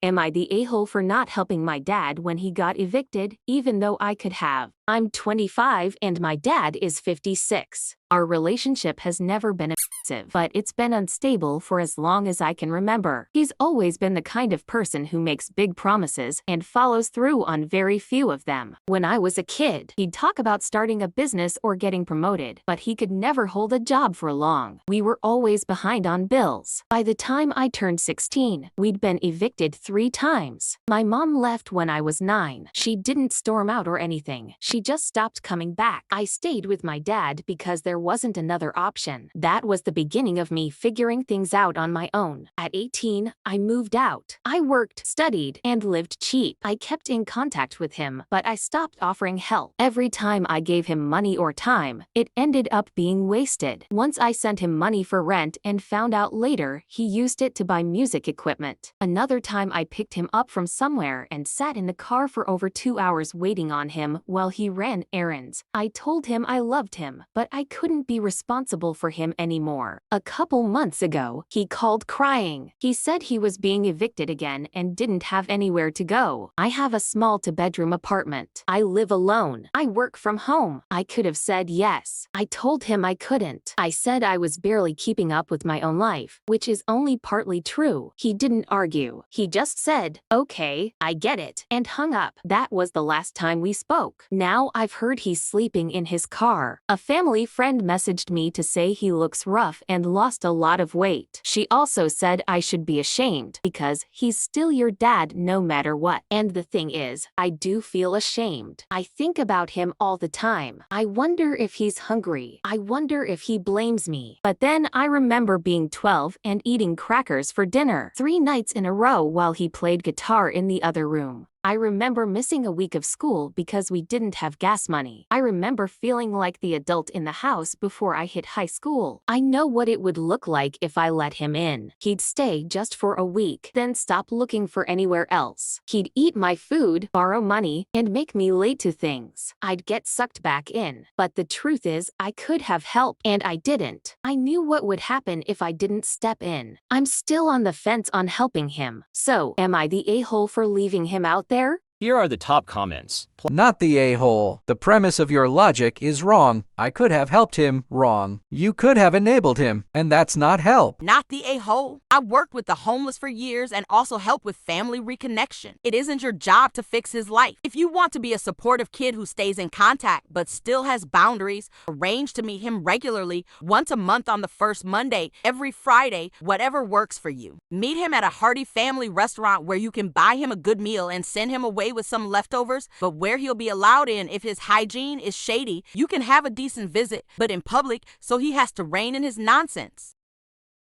Am I the a-hole for not helping my dad when he got evicted, even though I could have? I'm 25 and my dad is 56. Our relationship has never been abusive, but it's been unstable for as long as I can remember. He's always been the kind of person who makes big promises and follows through on very few of them. When I was a kid, he'd talk about starting a business or getting promoted, but he could never hold a job for long. We were always behind on bills. By the time I turned 16, we'd been evicted 3 times. My mom left when I was 9. She didn't storm out or anything. She just stopped coming back. I stayed with my dad because there wasn't another option. That was the beginning of me figuring things out on my own. At 18, I moved out. I worked, studied, and lived cheap. I kept in contact with him, but I stopped offering help. Every time I gave him money or time, it ended up being wasted. Once I sent him money for rent and found out later he used it to buy music equipment. Another time I picked him up from somewhere and sat in the car for over 2 hours waiting on him while he ran errands. I told him I loved him, but I couldn't be responsible for him anymore. A couple months ago, he called crying. He said he was being evicted again and didn't have anywhere to go. I have a small 2-bedroom apartment. I live alone. I work from home. I could have said yes. I told him I couldn't. I said I was barely keeping up with my own life, which is only partly true. He didn't argue. He just said, "Okay, I get it," and hung up. That was the last time we spoke. Now I've heard he's sleeping in his car. A family friend messaged me to say he looks rough and lost a lot of weight. She also said I should be ashamed because he's still your dad no matter what. And the thing is, I do feel ashamed. I think about him all the time. I wonder if he's hungry. I wonder if he blames me. But then I remember being 12 and eating crackers for dinner 3 nights in a row while he played guitar in the other room. I remember missing a week of school because we didn't have gas money. I remember feeling like the adult in the house before I hit high school. I know what it would look like if I let him in. He'd stay just for a week, then stop looking for anywhere else. He'd eat my food, borrow money, and make me late to things. I'd get sucked back in. But the truth is, I could have helped, and I didn't. I knew what would happen if I didn't step in. I'm still on the fence on helping him. So, am I the a-hole for leaving him out there? Here are the top comments. Not the a-hole. The premise of your logic is wrong. I could have helped him. Wrong. You could have enabled him, and that's not help. Not the a-hole. I worked with the homeless for years and also helped with family reconnection. It isn't your job to fix his life. If you want to be a supportive kid who stays in contact but still has boundaries, arrange to meet him regularly, once a month on the first Monday, every Friday, whatever works for you. Meet him at a hearty family restaurant where you can buy him a good meal and send him away with some leftovers, but where he'll be allowed in if his hygiene is shady. You can have a decent visit, but in public, so he has to rein in his nonsense.